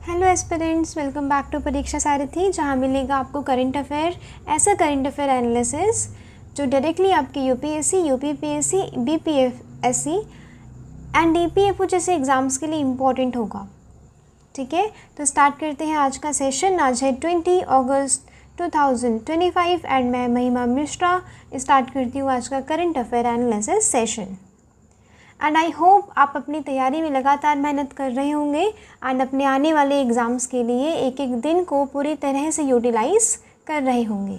Hello aspirants, welcome back to Pariksha Sarathi, जहां मिलेगा आपको करंट अफेयर, ऐसा करंट अफेयर एनालिसिस जो डायरेक्टली आपके UPSC, UPPSC, BPSC and DPFO जैसे एग्ज़ाम्स के लिए इम्पॉर्टेंट होगा। ठीक है, तो स्टार्ट करते हैं आज का सेशन। आज है 20 अगस्त 2025 एंड मैं महिमा मिश्रा स्टार्ट करती हूँ आज का current affair analysis session. And I hope आप अपनी तैयारी में लगातार मेहनत कर रहे होंगे एंड अपने आने वाले एग्ज़ाम्स के लिए एक एक दिन को पूरी तरह से यूटिलाइज़ कर रहे होंगे।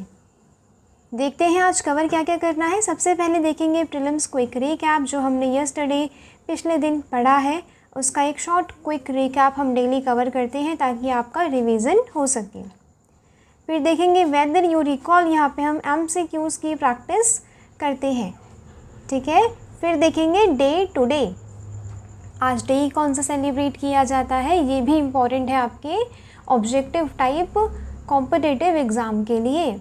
देखते हैं आज कवर क्या क्या करना है। सबसे पहले देखेंगे प्रीलिम्स क्विक रिकैप, जो हमने यस्टरडे पिछले दिन पढ़ा है उसका एक शॉर्ट क्विक रिकैप हम डेली कवर करते हैं ताकि आपका रिवीजन हो सके। फिर देखेंगे वेदर यू रिकॉल, यहाँ पे हम MCQs की प्रैक्टिस करते हैं। ठीक है, फिर देखेंगे डे टू डे, आज डे कौन सा सेलिब्रेट किया जाता है, ये भी इम्पॉर्टेंट है आपके ऑब्जेक्टिव टाइप कॉम्पिटिटिव एग्ज़ाम के लिए।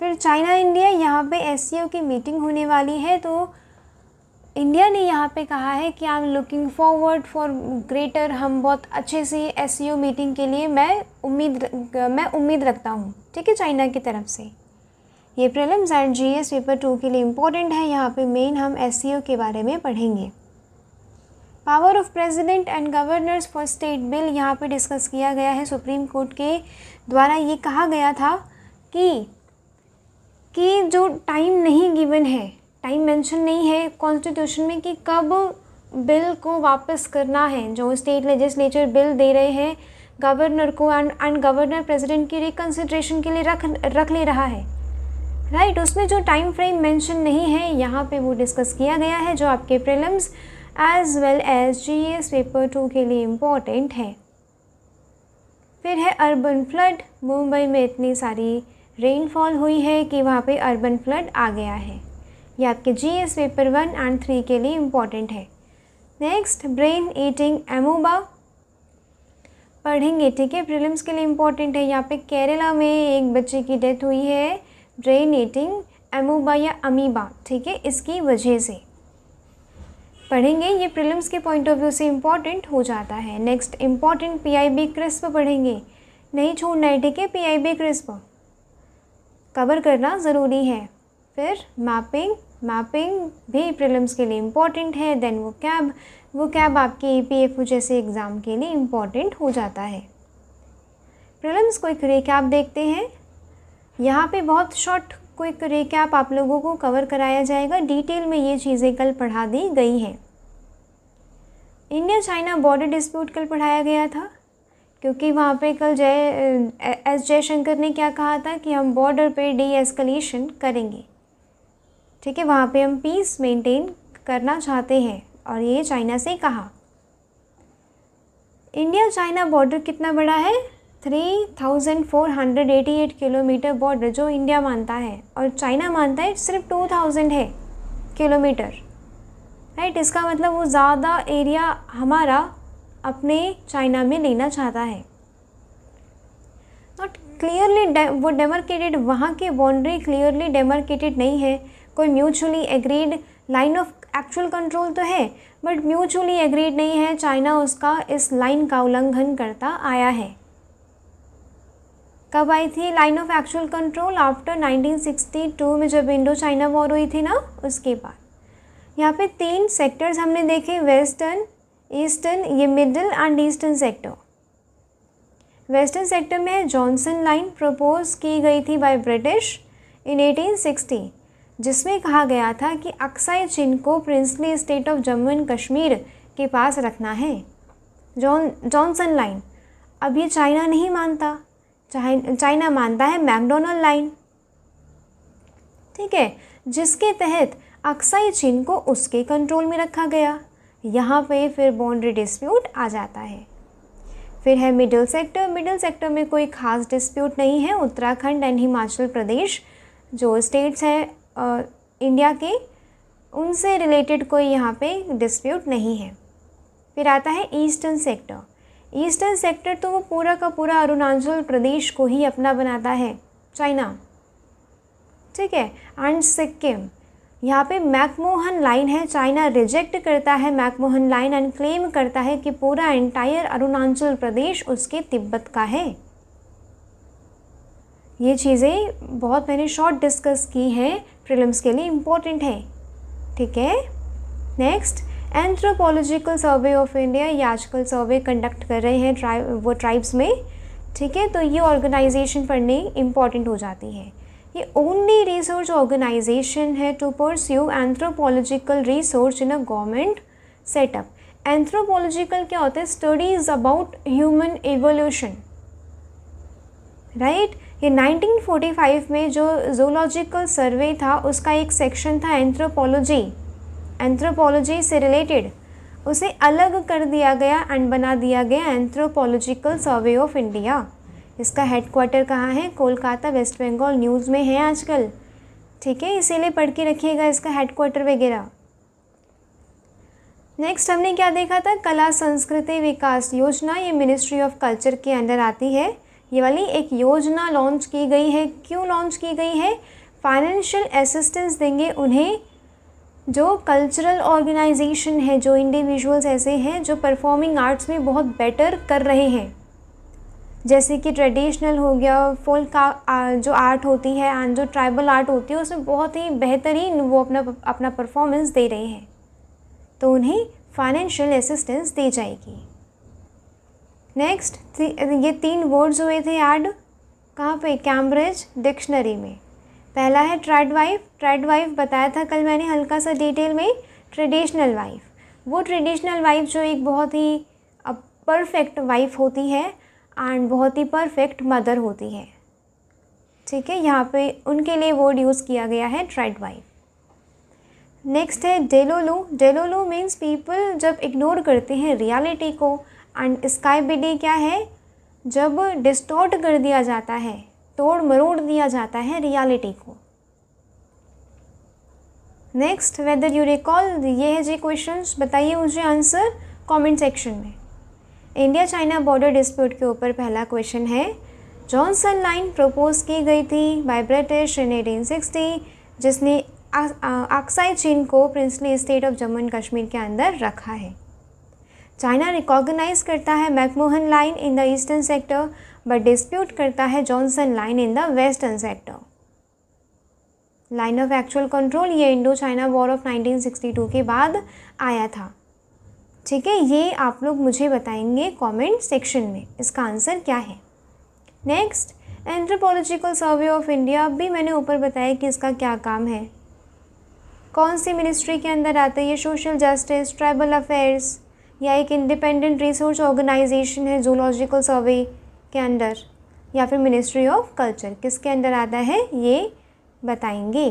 फिर चाइना इंडिया, यहाँ पे SCO की मीटिंग होने वाली है, तो इंडिया ने यहाँ पे कहा है कि I am looking forward for greater, हम बहुत अच्छे से SCO मीटिंग के लिए मैं उम्मीद रखता हूँ। ठीक है, चाइना की तरफ से। ये प्रीलिम्स एंड GS पेपर 2 के लिए इम्पोर्टेंट है। यहाँ पे मेन हम SCO के बारे में पढ़ेंगे। Power of president and governors for state bill, यहाँ पे डिस्कस किया गया है। सुप्रीम कोर्ट के द्वारा ये कहा गया था कि जो टाइम नहीं गिवन है, टाइम मेंशन नहीं है कॉन्स्टिट्यूशन में कि कब बिल को वापस करना है। जो स्टेट लेजिस्लेचर बिल दे रहे हैं गवर्नर को एंड गवर्नर प्रेसिडेंट की रिकन्सिडरेशन के लिए रख ले रहा है, राइट, उसमें जो टाइम फ्रेम मेंशन नहीं है यहाँ पे वो डिस्कस किया गया है, जो आपके prelims as well as GS paper 2 के लिए इम्पॉर्टेंट है। फिर है अर्बन फ्लड, मुंबई में इतनी सारी रेनफॉल हुई है कि वहाँ पे अर्बन फ्लड आ गया है। ये आपके GS पेपर 1 एंड 3 के लिए इम्पॉर्टेंट है। नेक्स्ट ब्रेन ईटिंग एमोबा पढ़ेंगे। ठीक है, प्रीलिम्स के लिए इम्पॉर्टेंट है। यहाँ पे केरला में एक बच्चे की डेथ हुई है ब्रेन ईटिंग एमोबा या अमीबा, ठीक है, इसकी वजह से पढ़ेंगे। ये प्रीलिम्स के पॉइंट ऑफ व्यू से इम्पॉर्टेंट हो जाता है। नेक्स्ट इम्पॉर्टेंट PIB क्रिस्प पढ़ेंगे, नहीं छोड़ना है। ठीक है, PIB क्रिस्प कवर करना ज़रूरी है। फिर मैपिंग भी प्रीलिम्स के लिए इम्पॉर्टेंट है। देन वो कैब आपके EPFO जैसे एग्ज़ाम के लिए इम्पॉर्टेंट हो जाता है। प्रीलिम्स क्विक रिकैप देखते हैं। यहाँ पे बहुत शॉर्ट क्विक रिकैप आप लोगों को कवर कराया जाएगा। डिटेल में ये चीज़ें कल पढ़ा दी गई हैं। इंडिया चाइना बॉर्डर डिस्प्यूट कल पढ़ाया गया था, क्योंकि वहाँ पे कल एस जयशंकर ने क्या कहा था कि हम बॉर्डर पे डीएस्केलेशन करेंगे। ठीक है, वहाँ पे हम पीस मेंटेन करना चाहते हैं और ये चाइना से कहा। इंडिया चाइना बॉर्डर कितना बड़ा है? 3488 किलोमीटर बॉर्डर जो इंडिया मानता है और चाइना मानता है सिर्फ 2000 है किलोमीटर, राइट। इसका मतलब वो ज़्यादा एरिया हमारा अपने चाइना में लेना चाहता है। नॉट क्लियरली वो डेमार्केटेड, वहाँ की बाउंड्री क्लियरली डेमार्केटेड नहीं है। कोई mutually agreed line of actual control तो है, बट म्यूचुअली एग्रीड नहीं है। चाइना उसका इस लाइन का उल्लंघन करता आया है। कब आई थी line of actual control? After 1962 में, जब इंडो चाइना वॉर हुई थी ना, उसके बाद। यहाँ पे 3 सेक्टर्स हमने देखे, वेस्टर्न, ईस्टर्न, ये middle and eastern sector. Western sector में जॉनसन लाइन प्रपोज की गई थी बाय ब्रिटिश इन 1860, जिसमें कहा गया था कि अक्साई चिन को princely state of Jammu and Kashmir के पास रखना है। Johnson line. अब ये चाइना नहीं मानता, चाइना मानता है मैकडोनल्ड लाइन, ठीक है, जिसके तहत अक्साई चीन को उसके कंट्रोल में रखा गया। यहाँ पे फिर बाउंड्री डिस्प्यूट आ जाता है। फिर है मिडिल सेक्टर। मिडिल सेक्टर में कोई खास डिस्प्यूट नहीं है। उत्तराखंड एंड हिमाचल प्रदेश जो स्टेट्स हैं इंडिया के, उनसे रिलेटेड कोई यहाँ पे डिस्प्यूट नहीं है। फिर आता है ईस्टर्न सेक्टर। ईस्टर्न सेक्टर तो वो पूरा का पूरा अरुणाचल प्रदेश को ही अपना बनाता है चाइना, ठीक है, एंड सिक्किम। यहाँ पे मैकमोहन लाइन है, चाइना रिजेक्ट करता है मैकमोहन लाइन एंड क्लेम करता है कि पूरा एंटायर अरुणाचल प्रदेश उसके तिब्बत का है। ये चीज़ें बहुत मैंने शॉर्ट डिस्कस की हैं, प्रीलिम्स के लिए इम्पोर्टेंट है, ठीक है। Next, anthropological survey of India, ये आजकल सर्वे कंडक्ट कर रहे हैं वो ट्राइब्स में, ठीक है। तो ये ऑर्गेनाइजेशन पढ़नी इम्पॉर्टेंट हो जाती है। ये ओनली रिसर्च ऑर्गेनाइजेशन है to pursue anthropological research in a government setup. Anthropological क्या होता है? Studies about human evolution, right. ये 1945 में जो जूलॉजिकल सर्वे था उसका एक सेक्शन था एंथ्रोपोलॉजी, एंथ्रोपोलॉजी से रिलेटेड, उसे अलग कर दिया गया एंड बना दिया गया एंथ्रोपोलॉजिकल सर्वे ऑफ इंडिया। इसका हेडक्वार्टर कहाँ है? कोलकाता, वेस्ट बंगाल, न्यूज़ में है आजकल, ठीक है, इसीलिए पढ़ के रखिएगा इसका हेडक्वार्टर वगैरह। नेक्स्ट हमने क्या देखा था? कला संस्कृति विकास योजना, ये मिनिस्ट्री ऑफ कल्चर के अंडर आती है। ये वाली एक योजना लॉन्च की गई है। क्यों लॉन्च की गई है? फाइनेंशियल असिस्टेंस देंगे उन्हें जो कल्चरल ऑर्गेनाइजेशन है, जो इंडिविजुअल्स ऐसे हैं जो परफॉर्मिंग आर्ट्स में बहुत बेटर कर रहे हैं, जैसे कि ट्रेडिशनल हो गया, फोल्क का जो आर्ट होती है एंड जो ट्राइबल आर्ट होती है उसमें बहुत ही बेहतरीन वो अपना परफॉर्मेंस दे रहे हैं, तो उन्हें फाइनेंशियल असिस्टेंस दी जाएगी। नेक्स्ट, ये 3 वर्ड्स हुए थे ऐड, कहाँ पे? कैम्ब्रिज डिक्शनरी में। पहला है ट्राइड वाइफ। ट्राइड वाइफ बताया था कल मैंने हल्का सा डिटेल में। ट्रेडिशनल वाइफ, वो ट्रेडिशनल वाइफ जो एक बहुत ही परफेक्ट वाइफ होती है एंड बहुत ही परफेक्ट मदर होती है, ठीक है। यहाँ पे उनके लिए वर्ड यूज़ किया गया है ट्राइड वाइफ। नेक्स्ट है डेलोलू। डेलोलू मीन्स पीपल जब इग्नोर करते हैं रियलिटी को, एंड स्काई बिडी क्या है? जब डिस्टॉर्ट कर दिया जाता है, तोड़ मरोड़ दिया जाता है रियलिटी को। नेक्स्ट, वेदर यू रिकॉल, ये है जी क्वेश्चंस, बताइए मुझे आंसर कमेंट सेक्शन में। इंडिया चाइना बॉर्डर डिस्प्यूट के ऊपर पहला क्वेश्चन है, जॉनसन लाइन प्रपोज की गई थी बाय ब्रिटिश इन 1860, जिसने अक्साई चीन को princely state of Jammu and Kashmir के अंदर रखा है। चाइना रिकॉग्नाइज करता है McMahon line in the eastern sector but dispute करता है Johnson line in the western sector. Line of actual control ये इंडो चाइना वॉर ऑफ 1962 के बाद आया था, ठीक है। ये आप लोग मुझे बताएंगे कमेंट सेक्शन में इसका आंसर क्या है। Next, anthropological survey of India, भी मैंने ऊपर बताया कि इसका क्या काम है, कौन सी मिनिस्ट्री के अंदर आता है ये? सोशल जस्टिस, ट्राइबल अफेयर्स, या एक इंडिपेंडेंट रिसर्च ऑर्गेनाइजेशन है जूलॉजिकल सर्वे के अंदर, या फिर मिनिस्ट्री ऑफ कल्चर, किसके अंदर आता है ये बताएंगे।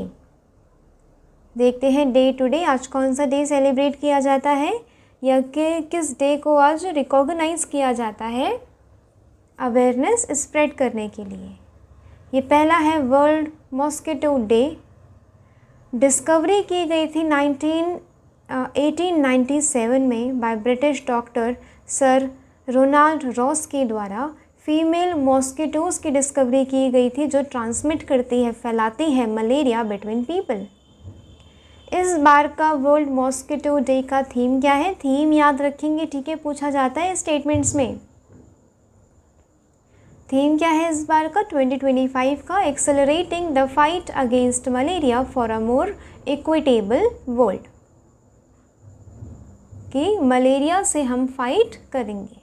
देखते हैं डे टू डे, आज कौन सा डे सेलिब्रेट किया जाता है या कि किस डे को आज रिकॉग्नाइज किया जाता है अवेयरनेस स्प्रेड करने के लिए। ये पहला है वर्ल्ड मॉस्किटो डे। डिस्कवरी की गई थी 1897 में by British doctor sir Ronald Ross के द्वारा। फीमेल मॉस्किटोज़ की डिस्कवरी की गई थी जो ट्रांसमिट करती है, फैलाती है मलेरिया बिटवीन पीपल। इस बार का वर्ल्ड मॉस्किटो डे का थीम क्या है? थीम याद रखेंगे, ठीक है, पूछा जाता है स्टेटमेंट्स में। थीम क्या है इस बार का 2025 का? Accelerating the fight against malaria for a more equitable world, कि मलेरिया से हम फाइट करेंगे।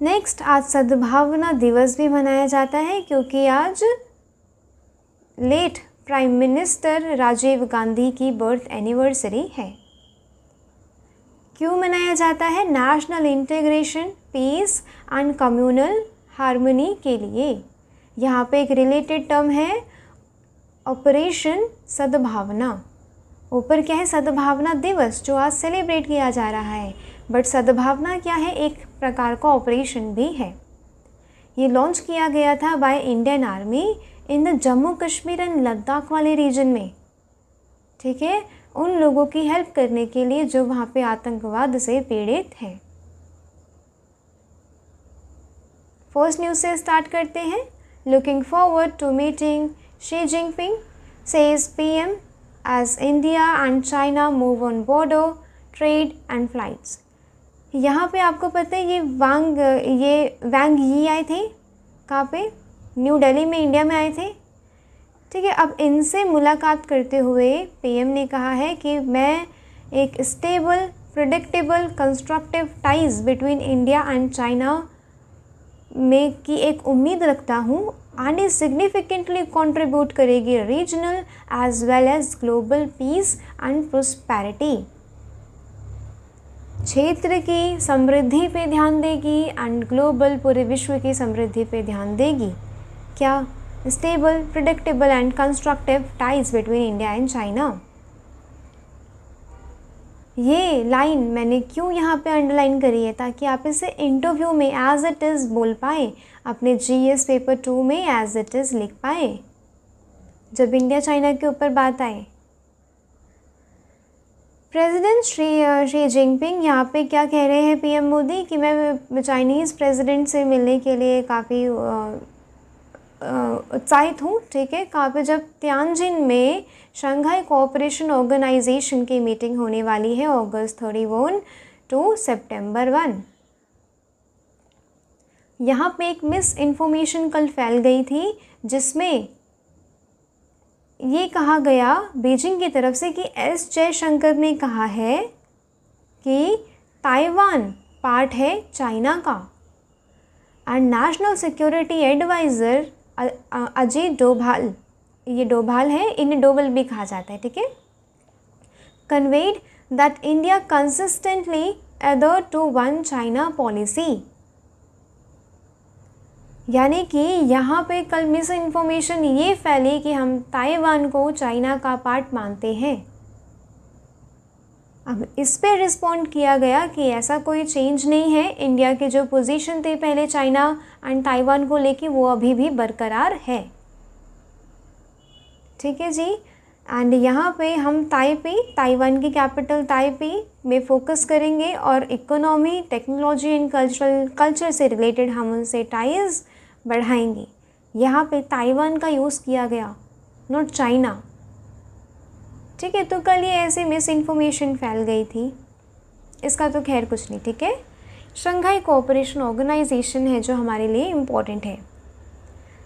नेक्स्ट, आज सद्भावना दिवस भी मनाया जाता है क्योंकि आज late prime minister Rajiv Gandhi की बर्थ एनिवर्सरी है। क्यों मनाया जाता है? National integration, peace and communal harmony के लिए। यहाँ पे एक रिलेटेड टर्म है ऑपरेशन सद्भावना। ऊपर क्या है? सद्भावना दिवस जो आज सेलिब्रेट किया जा रहा है, बट सद्भावना क्या है? एक प्रकार का ऑपरेशन भी है। ये लॉन्च किया गया था by Indian army in the Jammu Kashmir and Ladakh वाले रीजन में, ठीक है, उन लोगों की हेल्प करने के लिए जो वहाँ पे आतंकवाद से पीड़ित हैं। फर्स्ट न्यूज़ से स्टार्ट करते हैं। Looking forward to meeting Xi Jinping. says PM as India and China move on border, trade and flights। यहाँ पे आपको पता है ये वांग यी आए थे कहाँ पे, न्यू दिल्ली में, इंडिया में आए थे। ठीक है, अब इनसे मुलाकात करते हुए पीएम ने कहा है कि मैं एक stable, predictable, constructive ties between India and China में की एक उम्मीद रखता हूँ एंड ये सिग्निफिकेंटली कंट्रीब्यूट करेगी regional as well as global peace and prosperity. क्षेत्र की समृद्धि पे ध्यान देगी एंड ग्लोबल, पूरे विश्व की समृद्धि पे ध्यान देगी। क्या? Stable, predictable and constructive ties between India and China. ये लाइन मैंने क्यों यहाँ पे अंडरलाइन करी है, ताकि आप इसे इंटरव्यू में एज इट इज़ बोल पाए, अपने GS पेपर 2 में एज इट इज़ लिख पाए जब इंडिया चाइना के ऊपर बात आए। प्रेसिडेंट शी जिनपिंग यहाँ पे क्या कह रहे हैं PM मोदी कि मैं चाइनीज़ प्रेसिडेंट से मिलने के लिए काफ़ी उत्साहित हूँ। ठीक है, कहाँ पे? जब तियानजिन में शंघाई कोऑपरेशन ऑर्गेनाइजेशन की मीटिंग होने वाली है August 31 to September 1। यहाँ पे एक मिस इन्फॉर्मेशन कल फैल गई थी जिसमें ये कहा गया बीजिंग की तरफ से कि S जयशंकर ने कहा है कि ताइवान पार्ट है चाइना का। And national security adviser Ajit Doval, ये डोभाल है, इन्हें डोवल भी कहा जाता है। ठीक है, conveyed that India consistently adhere to one China policy. यानी कि यहाँ पे कल मिस इन्फॉर्मेशन ये फैली कि हम ताइवान को चाइना का पार्ट मानते हैं। अब इस पे रिस्पॉन्ड किया गया कि ऐसा कोई चेंज नहीं है, इंडिया के जो पोजीशन थे पहले चाइना एंड ताइवान को लेके वो अभी भी बरकरार है। ठीक है जी, एंड यहाँ पे हम ताइपी, ताइवान की कैपिटल ताइपी में फोकस करेंगे और इकोनॉमी, टेक्नोलॉजी एंड कल्चर से रिलेटेड हम उनसे टाइज बढ़ाएंगे। यहाँ पे ताइवान का यूज़ किया गया, नॉट चाइना। ठीक है, तो कल ये ऐसी मिस इन्फॉर्मेशन फैल गई थी, इसका तो खैर कुछ नहीं। ठीक है, शंघाई कोऑपरेशन ऑर्गेनाइजेशन है जो हमारे लिए इम्पोर्टेंट है।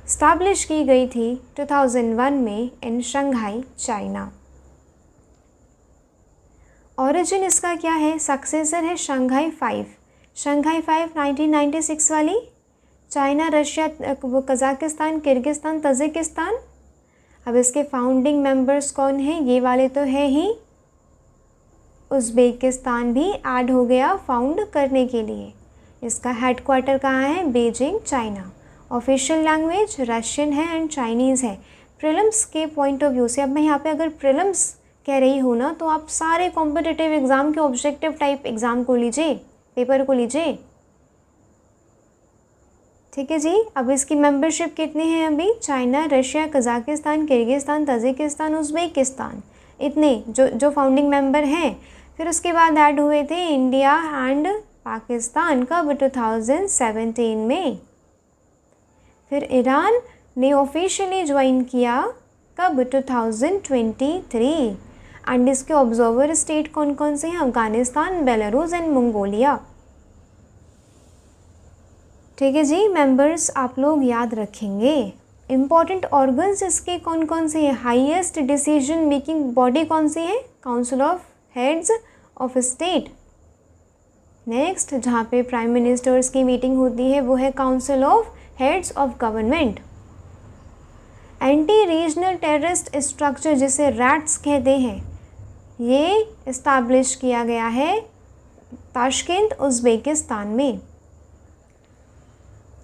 स्टैब्लिश की गई थी 2001 में इन शंघाई, चाइना। ओरिजिन इसका क्या है? सक्सेसर है शंघाई 5। शंघाई 5 1996 वाली। China, Russia, Kazakhstan, Kyrgyzstan, Tajikistan. अब इसके फाउंडिंग मेंबर्स कौन हैं? ये वाले तो है ही। उज़्बेकिस्तान भी ऐड हो गया फाउंड करने के लिए। इसका हेडक्वार्टर कहाँ है? Beijing, China. Official language Russian है एंड चाइनीज़ है। प्रीलिम्स के पॉइंट ऑफ व्यू से, अब मैं यहाँ पे अगर प्रीलिम्स कह रही हूँ ना, तो आप सारे कॉम्पिटिटिव एग्ज़ाम के ऑब्जेक्टिव टाइप एग्ज़ाम को लीजिए, पेपर को लीजिए। ठीक है जी, अब इसकी मेंबरशिप कितने हैं अभी? China, Russia, Kazakhstan, Kyrgyzstan, Tajikistan, Uzbekistan, इतने जो फाउंडिंग मेंबर हैं। फिर उसके बाद ऐड हुए थे इंडिया एंड पाकिस्तान, कब? 2017 में। फिर ईरान ने ऑफिशियली ज्वाइन किया, कब? 2023। एंड इसके ऑब्जर्वर स्टेट कौन कौन से हैं? Afghanistan, Belarus and Mongolia. ठीक है जी, मेंबर्स आप लोग याद रखेंगे। इम्पॉर्टेंट ऑर्गन्स इसके कौन कौन से हैं? हाईएस्ट डिसीजन मेकिंग बॉडी कौन सी है? Council of heads of state. Next, जहाँ पे प्राइम मिनिस्टर्स की मीटिंग होती है वो है council of heads of government. Anti regional terrorist structure जिसे रैट्स कहते हैं, ये इस्टेब्लिश किया गया है ताशकेंत, उज़्बेकिस्तान में।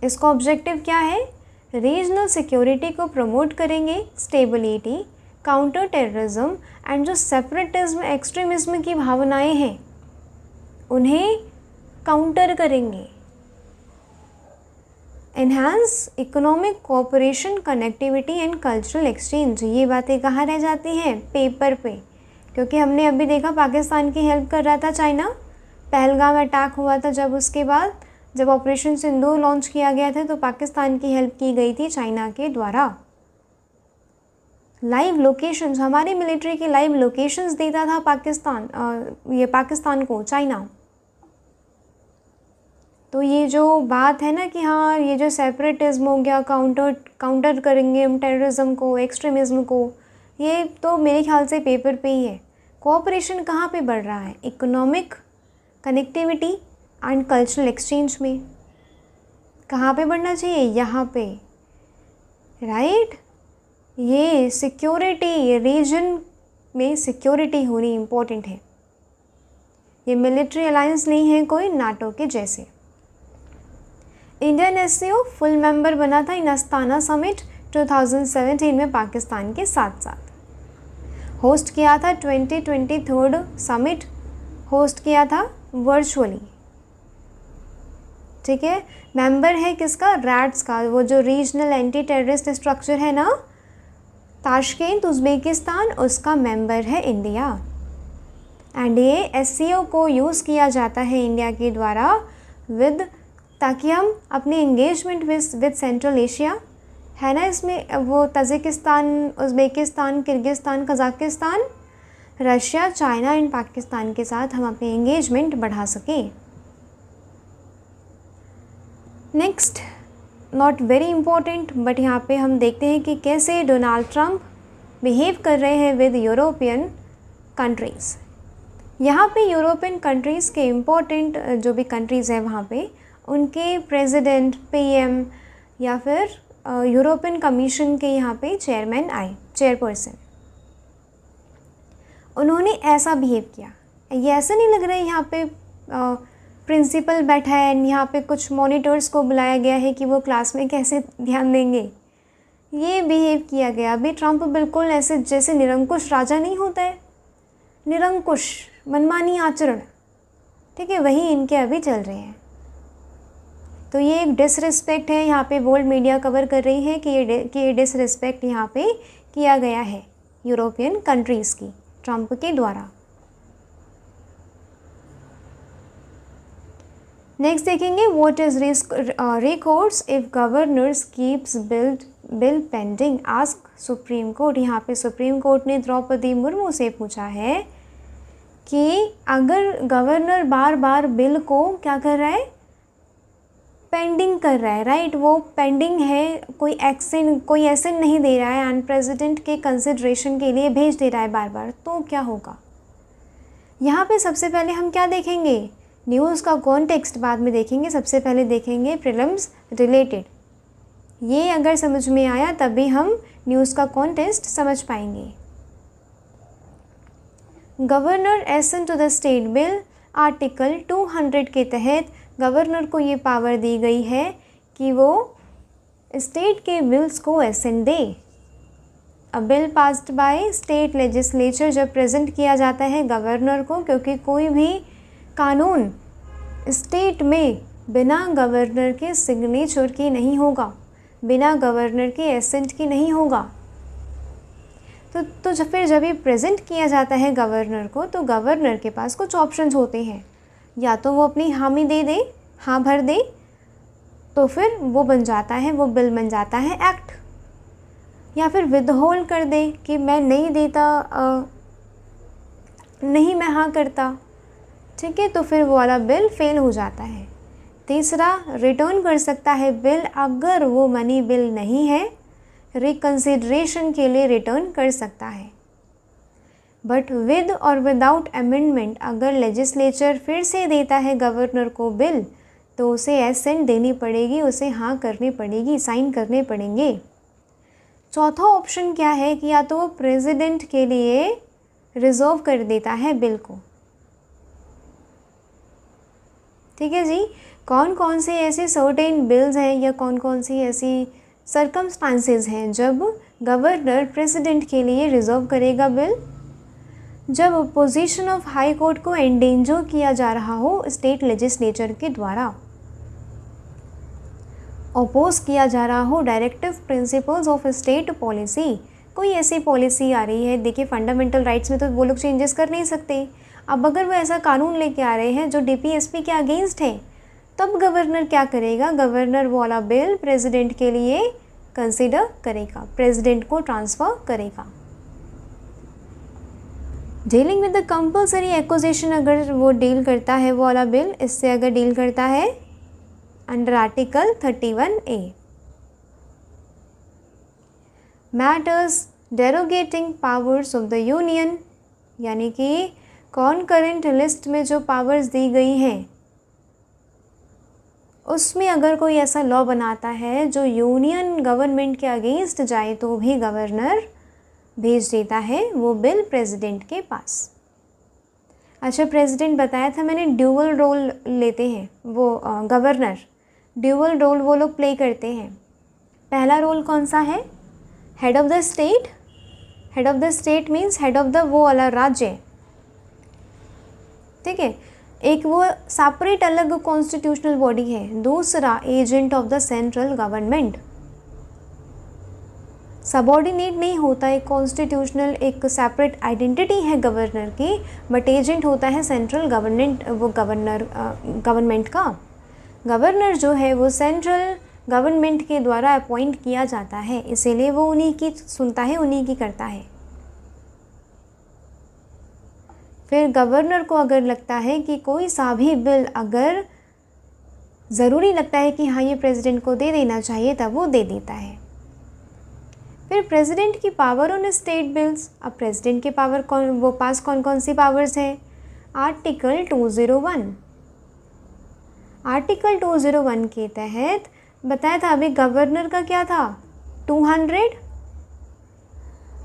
इसका ऑब्जेक्टिव क्या है? रीजनल सिक्योरिटी को प्रमोट करेंगे, स्टेबिलिटी, काउंटर टेररिज्म एंड जो सेपरेटिज्म, एक्सट्रीमिज्म की भावनाएं हैं उन्हें काउंटर करेंगे। Enhance economic cooperation, connectivity and cultural exchange. ये बातें कहाँ रह जाती हैं? पेपर पे, क्योंकि हमने अभी देखा पाकिस्तान की हेल्प कर रहा था चाइना। पहलगाम अटैक हुआ था, जब उसके बाद जब ऑपरेशन सिंदूर लॉन्च किया गया था तो पाकिस्तान की हेल्प की गई थी चाइना के द्वारा। लाइव लोकेशंस, हमारी मिलिट्री की लाइव लोकेशंस देता था पाकिस्तान, ये पाकिस्तान को चाइना। तो ये जो बात है ना कि हाँ ये जो सेपरेटिज्म हो गया, काउंटर करेंगे हम टेररिज्म को, एक्सट्रीमिज़म को, ये तो मेरे ख्याल से पेपर पे ही है। कोऑपरेशन कहाँ पे बढ़ रहा है? Economic connectivity and cultural exchange में। कहाँ पे बढ़ना चाहिए? यहाँ पे, राइट। ये सिक्योरिटी, रीजन में सिक्योरिटी होनी इम्पोर्टेंट है। ये मिलिट्री अलायंस नहीं है कोई नाटो के जैसे। इंडियन एससीओ फुल मेंबर बना था इन अस्ताना समिट 2017 में पाकिस्तान के साथ साथ। होस्ट किया था 2023 समिट, होस्ट किया था वर्चुअली, ठीक है। मेंबर है किसका? रैट्स का, वो जो रीजनल एंटी टेररिस्ट स्ट्रक्चर है ना, ताशकेंत उज़्बेकिस्तान, उसका मेंबर है इंडिया। एंड ये एससीओ को यूज़ किया जाता है इंडिया के द्वारा ताकि हम अपनी एंगेजमेंट विद सेंट्रल एशिया है ना, इसमें वो Tajikistan, Uzbekistan, Kyrgyzstan, Kazakhstan, Russia, China and Pakistan के साथ हम अपनी एंगेजमेंट बढ़ा सकें। Next, not very important, but यहाँ पे हम देखते हैं कि कैसे डोनाल्ड ट्रंप बिहेव कर रहे हैं विद यूरोपियन कंट्रीज़। यहाँ पे यूरोपियन कंट्रीज़ के इम्पोर्टेंट जो भी कंट्रीज़ हैं वहाँ पे उनके प्रेसिडेंट, पीएम या फिर यूरोपियन कमीशन के यहाँ पे चेयरमैन आए, चेयरपर्सन, उन्होंने ऐसा बिहेव किया। ये ऐसा नहीं लग रहा है यहाँ पे प्रिंसिपल बैठा है, यहाँ पे कुछ मॉनिटर्स को बुलाया गया है कि वो क्लास में कैसे ध्यान देंगे। ये बिहेव किया गया। अभी ट्रंप बिल्कुल ऐसे जैसे निरंकुश राजा नहीं होता है, निरंकुश मनमानी आचरण, ठीक है, वही इनके अभी चल रहे हैं। तो ये एक डिसरिस्पेक्ट है, यहाँ पे वर्ल्ड मीडिया कवर कर रही है कि ये डिसरिस्पेक्ट यहाँ पे किया गया है यूरोपियन कंट्रीज़ की ट्रंप के द्वारा। नेक्स्ट देखेंगे, what is records if governors keeps bill pending, ask supreme court. यहाँ पे सुप्रीम कोर्ट ने द्रौपदी मुर्मू से पूछा है कि अगर गवर्नर बार बार बिल को क्या कर रहा है? पेंडिंग कर रहा है, राइट, वो पेंडिंग है, कोई एक्शन नहीं दे रहा है एंड प्रेसिडेंट के कंसिडरेशन के लिए भेज दे रहा है बार बार, तो क्या होगा? यहाँ पे सबसे पहले हम क्या देखेंगे? न्यूज़ का कॉन्टेक्स्ट बाद में देखेंगे, सबसे पहले देखेंगे प्रीलिम्स रिलेटेड। ये अगर समझ में आया तभी हम न्यूज़ का कॉन्टेक्स्ट समझ पाएंगे। Governor assent to the state bill, article 200 के तहत गवर्नर को ये पावर दी गई है कि वो स्टेट के बिल्स को एसेंट दे। A bill passed by state legislature जब प्रेजेंट किया जाता है गवर्नर को, क्योंकि कोई भी कानून स्टेट में बिना गवर्नर के सिग्नेचर की नहीं होगा, बिना गवर्नर के एसेंट की नहीं होगा। तो फिर जब ये प्रेजेंट किया जाता है गवर्नर को, तो गवर्नर के पास कुछ ऑप्शंस होते हैं, या तो वो अपनी हामी दे दे, हाँ भर दे, तो फिर वो बन जाता है, वो बिल बन जाता है एक्ट, या फिर विदहोल्ड कर दे कि मैं नहीं देता, नहीं मैं हाँ करता, ठीक है, तो फिर वो वाला बिल फेल हो जाता है। तीसरा, रिटर्न कर सकता है बिल, अगर वो मनी बिल नहीं है रिकन्सिडरेशन के लिए रिटर्न कर सकता है। बट विद और विदाउट अमेंडमेंट अगर लेजिस्लेचर फिर से देता है गवर्नर को बिल, तो उसे एसेंट देनी पड़ेगी, उसे हाँ करनी पड़ेगी, साइन करने पड़ेंगे। चौथा ऑप्शन क्या है कि या तो वो प्रेसिडेंट के लिए रिजर्व कर देता है बिल को, ठीक है जी। कौन कौन से ऐसे सर्टेन बिल्स हैं या कौन कौन सी ऐसी सर्कमस्टांसेस हैं जब गवर्नर प्रेसिडेंट के लिए रिजर्व करेगा बिल? जब पोजीशन ऑफ हाई कोर्ट को एंडेंजर किया जा रहा हो स्टेट लेजिस्लेचर के द्वारा, अपोज किया जा रहा हो directive principles of state policy, कोई ऐसी पॉलिसी आ रही है, देखिए फंडामेंटल राइट्स में तो वो लोग चेंजेस कर नहीं सकते। अब अगर वो ऐसा कानून लेके आ रहे हैं जो डीपीएसपी के अगेंस्ट है, तब गवर्नर क्या करेगा? गवर्नर वाला बिल प्रेसिडेंट के लिए कंसिडर करेगा, प्रेसिडेंट को ट्रांसफ़र करेगा। Dealing with the compulsory acquisition अगर वो डील करता है, वो वाला बिल इससे अगर डील करता है under article 31A। Matters derogating powers of the union, यानी कि कॉन्करेंट लिस्ट में जो पावर्स दी गई हैं उसमें अगर कोई ऐसा लॉ बनाता है जो यूनियन गवर्नमेंट के अगेंस्ट जाए तो भी गवर्नर भेज देता है वो बिल प्रेसिडेंट के पास। अच्छा, प्रेसिडेंट बताया था मैंने ड्यूअल रोल लेते हैं वो गवर्नर, ड्यूअल रोल वो लोग प्ले करते हैं। पहला रोल कौन सा है? Head of the state. Head of the state means head of the वो वाला राज्य, ठीक है। एक वो सेपरेट अलग कॉन्स्टिट्यूशनल बॉडी है। दूसरा agent of the central government, subordinate नहीं होता, एक कॉन्स्टिट्यूशनल एक सेपरेट आइडेंटिटी है गवर्नर की, बट एजेंट होता है सेंट्रल गवर्नमेंट, वो गवर्नमेंट का। गवर्नर जो है वो सेंट्रल गवर्नमेंट के द्वारा अपॉइंट किया जाता है, इसीलिए वो उन्हीं की सुनता है, उन्हीं की करता है। फिर गवर्नर को अगर लगता है कि कोई सा भी बिल अगर ज़रूरी लगता है कि हाँ ये प्रेसिडेंट को दे देना चाहिए, तब वो दे देता है। फिर प्रेसिडेंट की पावर ऑन स्टेट बिल्स। अब प्रेसिडेंट के पावर वो पास कौन कौन सी पावर्स हैं? आर्टिकल 201। आर्टिकल 201 के तहत बताया था अभी गवर्नर का क्या था 200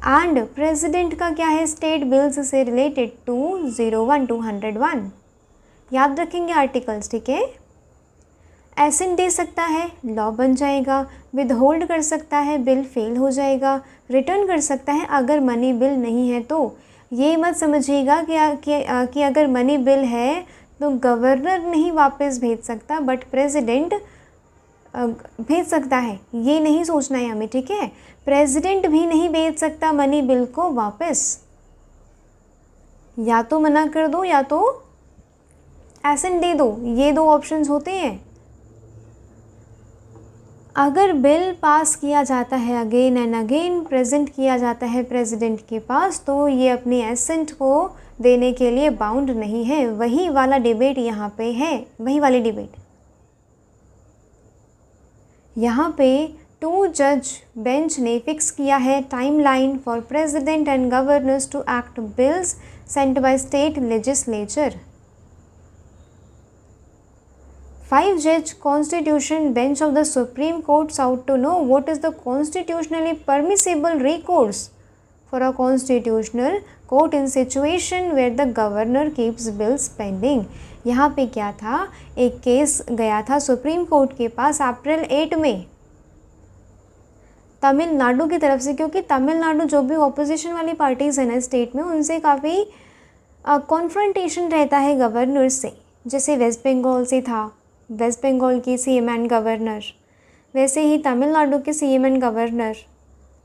एंड प्रेसिडेंट का क्या है स्टेट बिल्स से रिलेटेड 201 याद रखेंगे आर्टिकल्स, ठीक है। एसेंट दे सकता है, लॉ बन जाएगा। विद होल्ड कर सकता है, बिल फेल हो जाएगा। रिटर्न कर सकता है अगर मनी बिल नहीं है तो। ये मत समझिएगा कि अगर मनी बिल है तो गवर्नर नहीं वापस भेज सकता बट प्रेसिडेंट भेज सकता है, ये नहीं सोचना है हमें, ठीक है। प्रेसिडेंट भी नहीं भेज सकता मनी बिल को वापस, या तो मना कर दो या तो एसेंट दे दो, ये दो ऑप्शंस होते हैं। अगर बिल पास किया जाता है अगेन एंड अगेन, प्रेजेंट किया जाता है प्रेसिडेंट के पास, तो ये अपने एसेंट को देने के लिए बाउंड नहीं है। वही वाला डिबेट यहाँ पे है, वही वाली डिबेट। यहाँ पे 2 जज बेंच ने फिक्स किया है timeline for president and governors to act bills sent by state legislature. 5 judge constitution bench of the Supreme Court sought to know what is the constitutionally permissible recourse for a constitutional court in situation where the governor keeps bills pending। यहाँ पे क्या था, एक case गया था supreme court के पास अप्रैल 8 में तमिलनाडु की तरफ से, क्योंकि तमिलनाडु जो भी ऑपोजिशन वाली पार्टीज़ है ना स्टेट में, उनसे काफ़ी कॉन्फ्रंटेशन रहता है गवर्नर से। जैसे वेस्ट बंगाल से था, वेस्ट बंगाल की सीएम एंड गवर्नर, वैसे ही तमिलनाडु के सीएम एंड गवर्नर,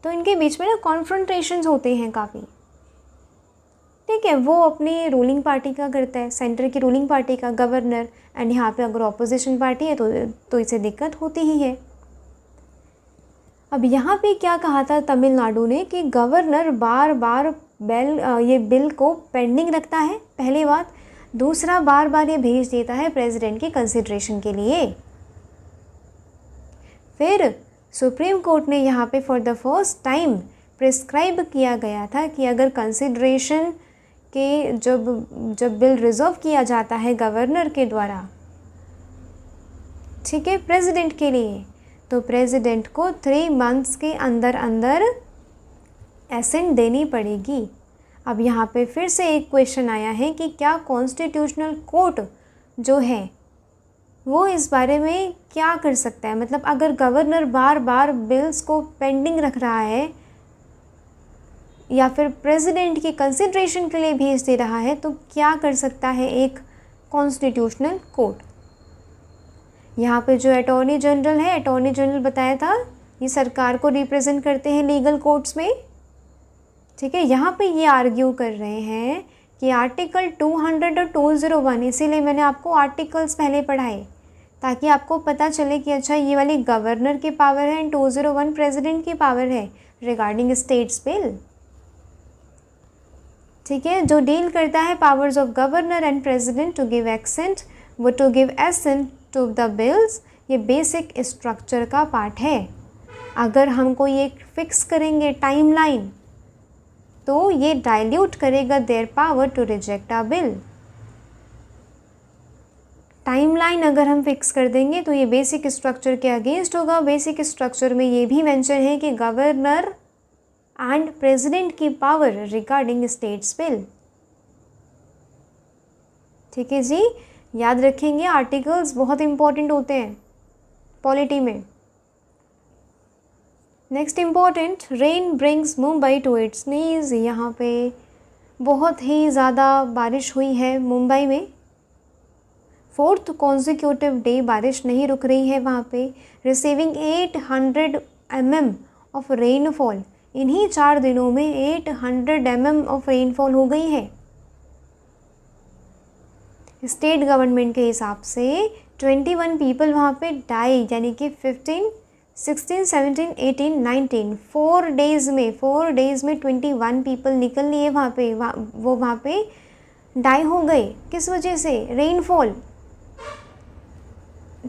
तो इनके बीच में ना कॉन्फ्रंटेशंस होते हैं काफ़ी, ठीक है। वो अपनी रूलिंग पार्टी का करता है, सेंटर की रूलिंग पार्टी का गवर्नर, एंड यहाँ पे अगर ऑपोजिशन पार्टी है तो इसे दिक्कत होती ही है। अब यहाँ पे क्या कहा था तमिलनाडु ने कि गवर्नर बार बार ये बिल को पेंडिंग रखता है, पहली बात। दूसरा, बार बार ये भेज देता है प्रेसिडेंट की कंसिडरेशन के लिए। फिर सुप्रीम कोर्ट ने यहाँ पे for the first time prescribe किया गया था कि अगर कंसिडरेशन के जब बिल रिजर्व किया जाता है गवर्नर के द्वारा, ठीक है, प्रेसिडेंट के लिए, तो प्रेसिडेंट को 3 मंथ्स के अंदर अंदर एसेंट देनी पड़ेगी। अब यहाँ पे फिर से एक क्वेश्चन आया है कि क्या कॉन्स्टिट्यूशनल कोर्ट जो है वो इस बारे में क्या कर सकता है। मतलब अगर गवर्नर बार बार बिल्स को पेंडिंग रख रहा है या फिर प्रेसिडेंट की कंसिडरेशन के लिए भेज दे रहा है, तो क्या कर सकता है एक कॉन्स्टिट्यूशनल कोर्ट। यहाँ पे जो अटॉर्नी जनरल है, अटॉर्नी जनरल बताया था ये सरकार को रिप्रेजेंट करते हैं लीगल कोर्ट्स में, ठीक है। यहाँ पे ये आर्ग्यू कर रहे हैं कि आर्टिकल 200 और 201, इसीलिए मैंने आपको आर्टिकल्स पहले पढ़ाए, ताकि आपको पता चले कि अच्छा ये वाली गवर्नर की पावर है एंड 201 प्रेसिडेंट की पावर है रिगार्डिंग स्टेट्स बिल। ठीक है, जो डील करता है powers of governor and president to give accent वो to give assent to the bills, ये बेसिक स्ट्रक्चर का पार्ट है। अगर हम कोई एक फिक्स करेंगे टाइमलाइन तो ये डाइल्यूट करेगा there power to reject a bill. Timeline अगर हम फिक्स कर देंगे तो ये बेसिक स्ट्रक्चर के अगेंस्ट होगा। बेसिक स्ट्रक्चर में ये भी मेंशन है कि गवर्नर एंड प्रेसिडेंट की पावर रिगार्डिंग स्टेट्स बिल। ठीक है जी, याद रखेंगे आर्टिकल्स बहुत इंपॉर्टेंट होते हैं पॉलिटी में। Next important, rain brings Mumbai to its knees. यहाँ पे बहुत ही ज़्यादा बारिश हुई है मुंबई में। 4th कॉन्जिक्यूटिव डे बारिश नहीं रुक रही है वहाँ पे। रिसीविंग 800 mm ऑफ रेनफॉल, इन्हीं 4 दिनों में 800 mm ऑफ रेनफॉल हो गई है। स्टेट गवर्नमेंट के हिसाब से 21 पीपल वहाँ पे डाई, यानी कि 15, 16, 17, 18, 19 4 डेज़ में 21 पीपल निकल लिए वहाँ पे। वो वहाँ पे डाई हो गए। किस वजह से? Rainfall.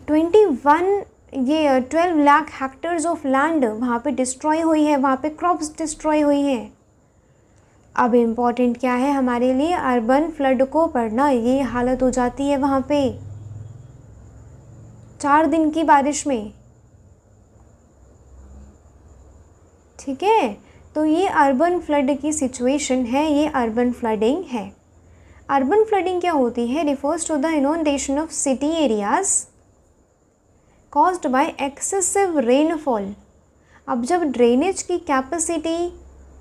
12 lakh hectares of land वहाँ पे डिस्ट्रॉय हुई है, वहाँ पे क्रॉप्स डिस्ट्रॉय हुई हैं। अब इम्पॉर्टेंट क्या है हमारे लिए? अर्बन फ्लड को पढ़ना। ये हालत हो जाती है वहाँ पे 4 दिन की बारिश में। ठीक है, तो ये अर्बन फ्लड की सिचुएशन है, ये अर्बन फ्लडिंग है। अर्बन फ्लडिंग क्या होती है? Refers to the inundation of city areas caused by excessive rainfall. अब जब ड्रेनेज की कैपेसिटी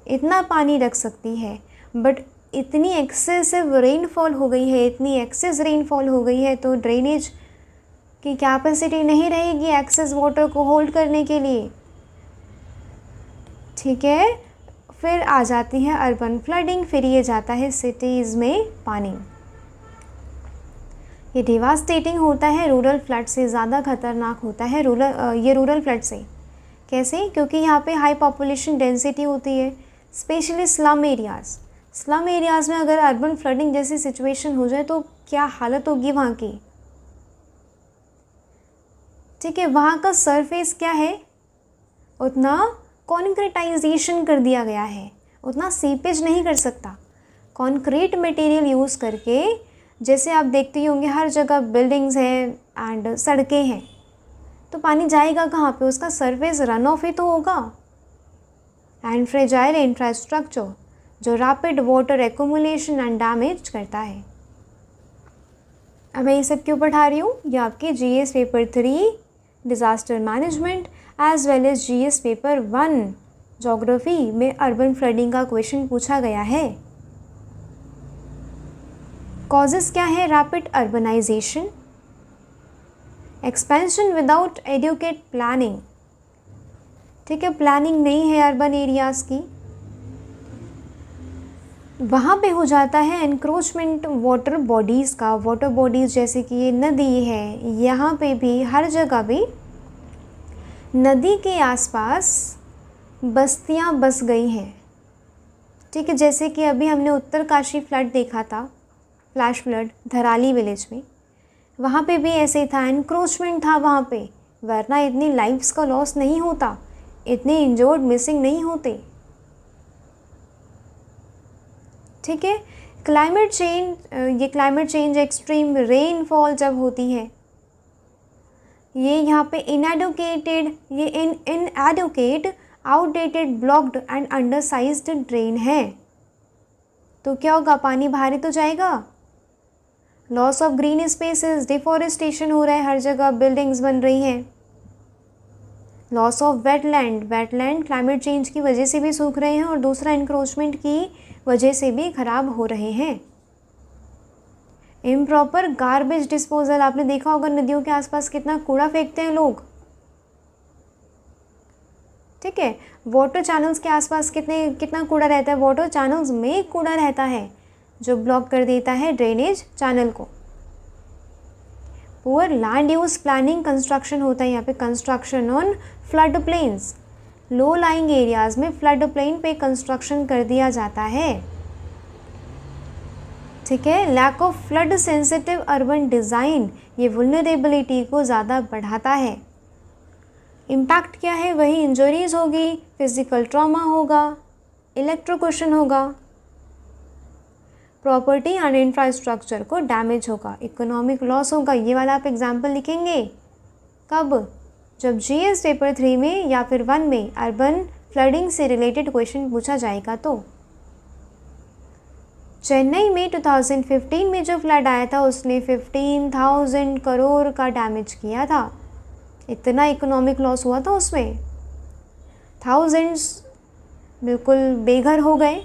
इतना पानी रख सकती है बट इतनी एक्सेसिव रेनफॉल हो गई है, इतनी एक्सेस रेनफॉल हो गई है तो ड्रेनेज की कैपेसिटी नहीं रहेगी एक्सेस वाटर को होल्ड करने के लिए। ठीक है, फिर आ जाती है अर्बन फ्लडिंग, फिर ये जाता है सिटीज़ में पानी। ये डिवास्टेटिंग होता है, रूरल फ्लड से ज़्यादा खतरनाक होता है रूरल फ्लड से। कैसे? क्योंकि यहाँ पे हाई पॉपुलेशन डेंसिटी होती है, स्पेशली स्लम एरियाज़ में अगर अर्बन फ्लडिंग जैसी सिचुएशन हो जाए तो क्या हालत होगी वहाँ की। ठीक है, वहाँ का सरफेस क्या है, उतना कॉन्क्रीटाइजेशन कर दिया गया है, उतना सीपेज नहीं कर सकता। कॉन्क्रीट मटेरियल यूज़ करके, जैसे आप देखते ही होंगे हर जगह बिल्डिंग्स हैं एंड सड़कें हैं, तो पानी जाएगा कहाँ पे? उसका सरफेस रन ऑफ ही तो होगा। एंड फ्रेजाइल इंफ्रास्ट्रक्चर जो rapid water accumulation and damage करता है। अब मैं ये सब क्यों पढ़ा रही हूँ? ये आपके GS paper 3 disaster management as well as GS paper 1 geography में अर्बन फ्लडिंग का क्वेश्चन पूछा गया है। कॉजेस क्या है? Rapid urbanisation, expansion without adequate planning. ठीक है, प्लानिंग नहीं है अर्बन एरियाज़ की, वहाँ पे हो जाता है एनक्रोचमेंट वाटर बॉडीज़ का। वाटर बॉडीज़ जैसे कि ये नदी है, यहाँ पे भी हर जगह भी नदी के आसपास बस्तियाँ बस गई हैं। ठीक है, जैसे कि अभी हमने उत्तरकाशी फ्लड देखा था, फ्लैश फ्लड धराली विलेज में, वहाँ पे भी ऐसे था, एनक्रोचमेंट था वहाँ पे, वरना इतनी लाइफ्स का लॉस नहीं होता, इतने इंजर्ड मिसिंग नहीं होते। ठीक है, क्लाइमेट चेंज एक्सट्रीम रेनफॉल जब होती है, ये यहाँ पे inadequate outdated blocked and undersized drain है, तो क्या होगा? पानी बाहर ही तो जाएगा। Loss of green spaces, deforestation हो रहा है, हर जगह बिल्डिंग्स बन रही हैं। Loss of wetland climate change की वजह से भी सूख रहे हैं और दूसरा इंक्रोचमेंट की वजह से भी ख़राब हो रहे हैं। इम्प्रॉपर गार्बेज डिस्पोजल, आपने देखा होगा नदियों के आसपास कितना कूड़ा फेंकते हैं लोग। ठीक है, वाटर चैनल्स के आसपास कितना कूड़ा रहता है, वाटर चैनल्स में कूड़ा रहता है जो ब्लॉक कर देता है ड्रेनेज चैनल को। Poor land use planning construction होता है यहाँ पे, construction on flood plains, low lying areas में फ्लड प्लेन पे कंस्ट्रक्शन कर दिया जाता है, ठीक है। Lack of flood sensitive urban design, ये वुल्नरेबिलिटी को ज़्यादा बढ़ाता है। इम्पैक्ट क्या है, वही इंजरीज होगी, फिजिकल ट्रॉमा होगा, इलेक्ट्रोक्यूशन होगा, प्रॉपर्टी एंड इंफ्रास्ट्रक्चर को डैमेज होगा, इकोनॉमिक लॉस होगा। ये वाला आप एग्जाम्पल लिखेंगे कब, जब जीएस पेपर 3 में या फिर 1 में अर्बन फ्लडिंग से रिलेटेड क्वेश्चन पूछा जाएगा। तो चेन्नई में 2015 में जो फ्लड आया था उसने 15,000 करोड़ का डैमेज किया था, इतना इकोनॉमिक लॉस हुआ था उसमें, थाउजेंड्स बिल्कुल बेघर हो गए,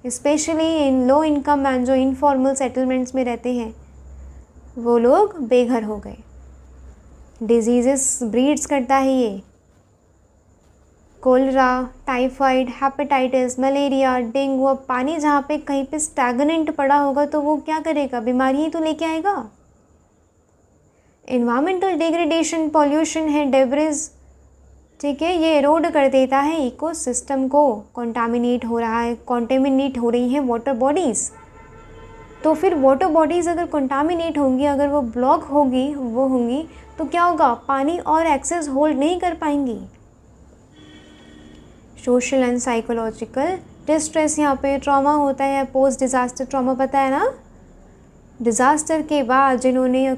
specially in low income and जो इनफॉर्मल सेटलमेंट्स में रहते हैं वो लोग बेघर हो गए। डिजीज़ेस ब्रीड्स करता है ये, cholera, typhoid, hepatitis, malaria, dengue. अब पानी जहाँ पे कहीं पे स्टैगनेंट पड़ा होगा तो वो क्या करेगा, बीमारी ही तो लेके आएगा। इन्वायरमेंटल डिग्रेडेशन, पॉल्यूशन है, डेब्रिज, ठीक है, ये एरोड कर देता है इकोसिस्टम को, कॉन्टामिनेट हो रहा है, कॉन्टेमिनेट हो रही हैं वाटर बॉडीज़। तो फिर वाटर बॉडीज़ अगर कॉन्टामिनेट होंगी, अगर वो ब्लॉक होगी, वो होंगी, तो क्या होगा, पानी और एक्सेस होल्ड नहीं कर पाएंगी। सोशल एंड साइकोलॉजिकल डिस्ट्रेस, यहाँ पे ट्रॉमा होता है, पोस्ट डिज़ास्टर ट्रॉमा, पता है ना, डिज़ास्टर के बाद जिन्होंने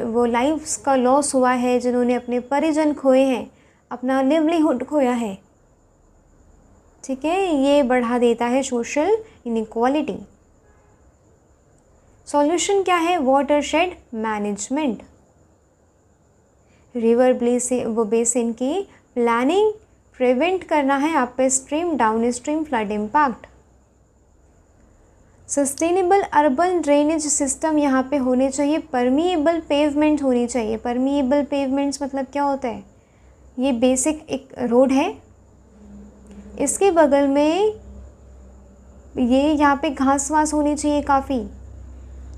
वो लाइफ्स का लॉस हुआ है, जिन्होंने अपने परिजन खोए हैं, अपना लिवलीहुड खोया है, ठीक है, ये बढ़ा देता है सोशल इनइक्वालिटी। सॉल्यूशन क्या है, वाटरशेड मैनेजमेंट, रिवर बेसिन की प्लानिंग, प्रिवेंट करना है up stream down stream flood impact. Sustainable urban drainage system यहाँ पे होने चाहिए, परमिएबल पेवमेंट होनी चाहिए। परमिएबल पेवमेंट्स मतलब क्या होता है, ये बेसिक एक रोड है, इसके बगल में ये यहाँ पे घास वास होनी चाहिए काफ़ी,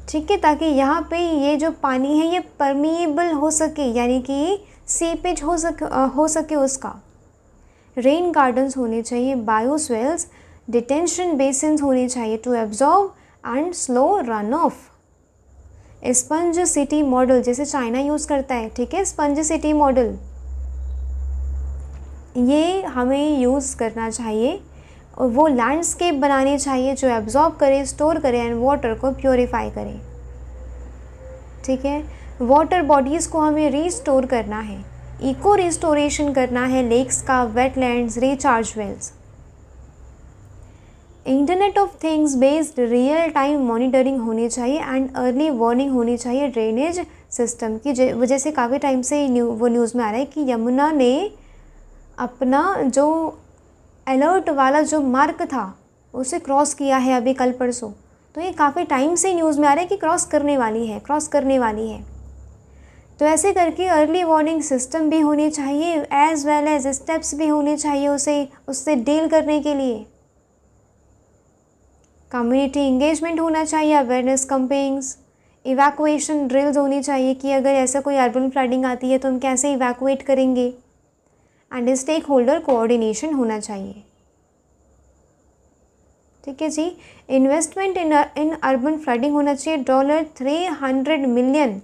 ठीक है, ताकि यहाँ पे ये जो पानी है ये परमिएबल हो सके, यानी कि सीपेज हो सके उसका। रेन गार्डन्स होने चाहिए, बायोस्वेल्स, डिटेंशन बेसिन्स होने चाहिए to absorb and slow run off. Sponge city model जैसे चाइना यूज़ करता है, ठीक है, स्पंज सिटी मॉडल ये हमें यूज़ करना चाहिए, और वो लैंडस्केप बनाने चाहिए जो एब्जॉर्ब करे, स्टोर करे एंड वाटर को प्योरीफाई करे, ठीक है। वाटर बॉडीज़ को हमें रीस्टोर करना है, इको रिस्टोरेशन करना है, लेक्स का, wetlands, recharge wells. Internet of things based real time monitoring होनी चाहिए एंड अर्ली वार्निंग होनी चाहिए ड्रेनेज सिस्टम की वजह से। काफ़ी टाइम से वो न्यूज़ में आ रहा है कि यमुना ने अपना जो अलर्ट वाला जो मार्क था उसे क्रॉस किया है अभी कल परसों, तो ये काफ़ी टाइम से न्यूज़ में आ रहा है कि क्रॉस करने वाली है। तो ऐसे करके अर्ली वार्निंग सिस्टम भी होनी चाहिए, एज वेल एज स्टेप्स भी होने चाहिए उससे डील करने के लिए। कम्युनिटी इंगेजमेंट होना चाहिए, अवेयरनेस कैंपेन्स, इवैक्यूएशन ड्रिल्स होनी चाहिए कि अगर ऐसा कोई अर्बन फ्लडिंग आती है तो हम कैसे इवैक्यूएट करेंगे, एंड स्टेक होल्डर कोऑर्डिनेशन होना चाहिए, ठीक है जी। इन्वेस्टमेंट इन अर्बन फ्लडिंग होना चाहिए, $300 मिलियन,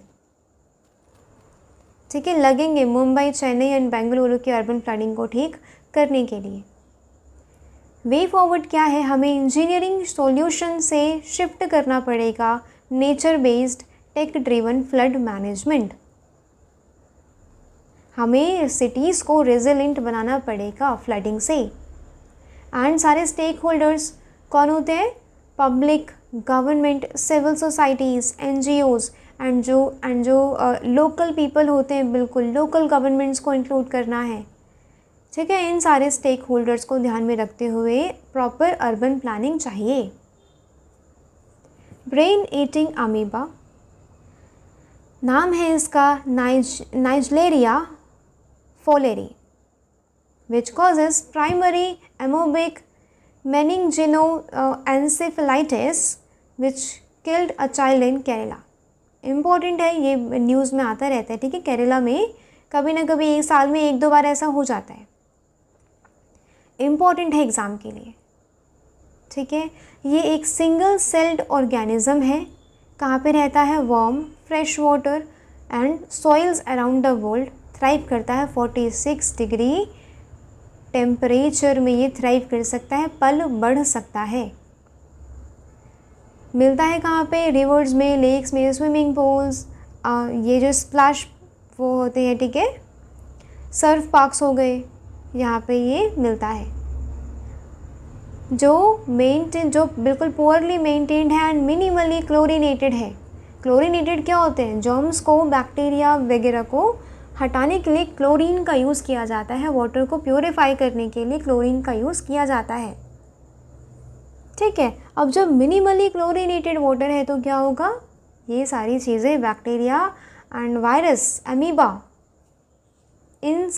ठीक है, लगेंगे मुंबई, चेन्नई एंड बेंगलुरु की अर्बन प्लानिंग को ठीक करने के लिए। वे फॉरवर्ड क्या है, हमें इंजीनियरिंग सॉल्यूशन से शिफ्ट करना पड़ेगा nature based take driven flood management. हमें सिटीज़ को रेजिलेंट बनाना पड़ेगा फ्लडिंग से। एंड सारे स्टेक होल्डर्स कौन होते हैं, public, government, civil societies, NGOs and जो लोकल पीपल होते हैं, बिल्कुल लोकल गवर्नमेंट्स को इंक्लूड करना है, ठीक है। इन सारे स्टेक होल्डर्स को ध्यान में रखते हुए प्रॉपर अर्बन प्लानिंग चाहिए। ब्रेन ईटिंग अमीबा नाम है इसका, Naegleria fowleri, which causes primary amoebic meningoencephalitis which killed a child in Kerala। Important है, ये न्यूज़ में आता रहता है, ठीक है। केरला में कभी ना कभी एक साल में 1-2 बार ऐसा हो जाता है, इम्पॉर्टेंट है एग्ज़ाम के लिए, ठीक है। ये एक सिंगल सेल्ड ऑर्गेनिज्म है, कहाँ पे रहता है, warm fresh water and soils around the world, thrive करता है 46 डिग्री टेम्परेचर में, ये थ्राइव कर सकता है, पल बढ़ सकता है। मिलता है कहाँ पे, रिवर्स में, लेक्स में, स्विमिंग पूल्स, ये जो स्प्लैश वो होते हैं, ठीक है, सर्फ पार्क्स हो गए, यहाँ पे ये मिलता है। जो बिल्कुल पुअरली मेंटेन्ड है एंड मिनिमली क्लोरिनेटेड है। क्लोरिनेटेड क्या होते हैं, जर्म्स को, बैक्टीरिया वगैरह को हटाने के लिए क्लोरीन का यूज़ किया जाता है, वाटर को प्योरीफाई करने के लिए क्लोरीन का यूज़ किया जाता है, ठीक है। अब जब मिनिमली क्लोरिनेटेड वाटर है तो क्या होगा, ये सारी चीज़ें, बैक्टीरिया एंड वायरस, अमीबा, इन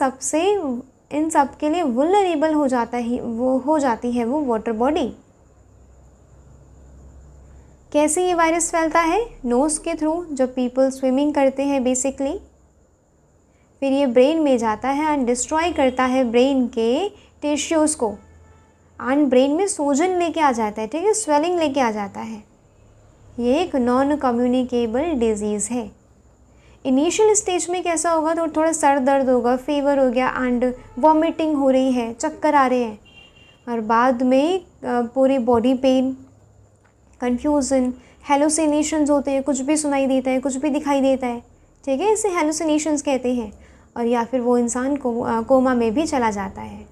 सब के लिए वुलनरेबल हो जाती है वो वाटर बॉडी। कैसे ये वायरस फैलता है, नोज़ के थ्रू, जब पीपल स्विमिंग करते हैं बेसिकली, फिर ये ब्रेन में जाता है एंड डिस्ट्रॉय करता है ब्रेन के टिश्यूज़ को, एंड ब्रेन में सूजन लेके आ जाता है, ठीक है, स्वेलिंग लेके आ जाता है। ये एक नॉन कम्युनिकेबल डिजीज़ है। इनिशियल स्टेज में कैसा होगा, तो थोड़ा सर दर्द होगा, फीवर हो गया एंड वॉमिटिंग हो रही है, चक्कर आ रहे हैं, और बाद में पूरी बॉडी पेन, कन्फ्यूज़न, हेलुसिनेशंस होते हैं, कुछ भी सुनाई देता है, कुछ भी दिखाई देता है, ठीक है, इसे हेलुसिनेशंस कहते हैं। और या फिर वो इंसान कोमा में भी चला जाता है।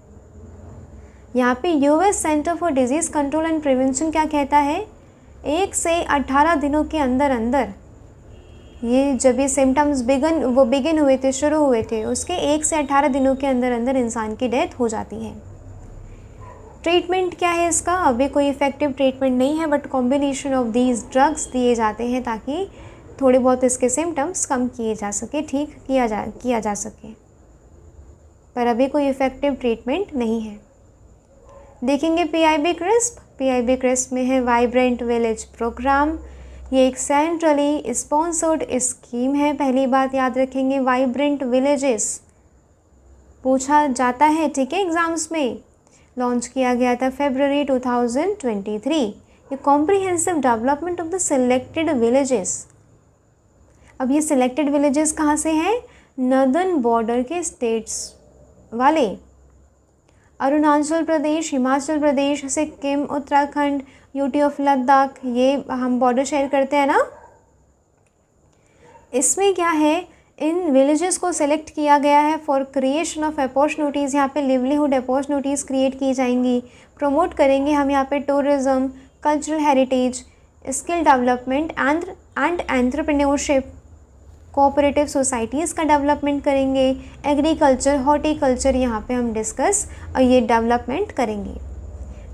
यहाँ पे US centre for disease control and prevention क्या कहता है, 1 से 18 दिनों के अंदर अंदर, ये जब ये सिम्टम्स बिगिन हुए थे, शुरू हुए थे, उसके 1 से 18 दिनों के अंदर अंदर इंसान की डेथ हो जाती है। ट्रीटमेंट क्या है इसका, अभी कोई इफ़ेक्टिव ट्रीटमेंट नहीं है, but combination of these drugs दिए जाते हैं ताकि थोड़े बहुत इसके सिम्टम्स कम किए जा सके, ठीक किया जा सके, पर अभी कोई इफ़ेक्टिव ट्रीटमेंट नहीं है। देखेंगे पीआईबी क्रिस्प में है वाइब्रेंट विलेज प्रोग्राम। ये एक सेंट्रली स्पॉन्सर्ड स्कीम है। पहली बात याद रखेंगे, वाइब्रेंट विलेजेस पूछा जाता है, ठीक है, एग्ज़ाम्स में। लॉन्च किया गया था फरवरी 2023। ये comprehensive development of the selected villages. अब ये सिलेक्टेड विलेजेस कहाँ से हैं, नॉर्दर्न बॉर्डर के स्टेट्स वाले, अरुणाचल प्रदेश, हिमाचल प्रदेश, सिक्किम, उत्तराखंड, यूटी ऑफ लद्दाख, ये हम बॉर्डर शेयर करते हैं ना। इसमें क्या है, इन विलेजेस को सेलेक्ट किया गया है फॉर क्रिएशन ऑफ अपॉर्चुनिटीज़। यहाँ पे लिवलीहुड अपॉर्चुनिटीज़ क्रिएट की जाएंगी। प्रमोट करेंगे हम यहाँ पे tourism, cultural heritage, skill development and entrepreneurship. Cooperative societies का डेवलपमेंट करेंगे। एग्रीकल्चर, हॉर्टिकल्चर यहाँ पे हम डिस्कस और ये डेवलपमेंट करेंगे।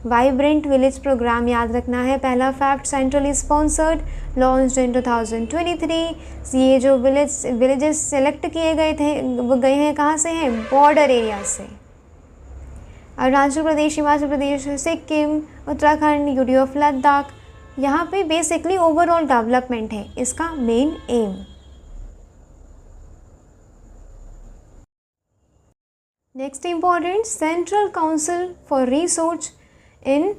वाइब्रेंट विलेज प्रोग्राम याद रखना है। पहला fact, centrally sponsored, launched in 2023। ये जो विलेजेस सेलेक्ट किए गए थे वो गए हैं कहाँ से हैं, बॉर्डर एरिया से। Arunachal Pradesh, Himachal Pradesh, Sikkim, Uttarakhand, UT of Ladakh. यहाँ पे बेसिकली ओवरऑल डेवलपमेंट है इसका main aim. Next important, central council for research in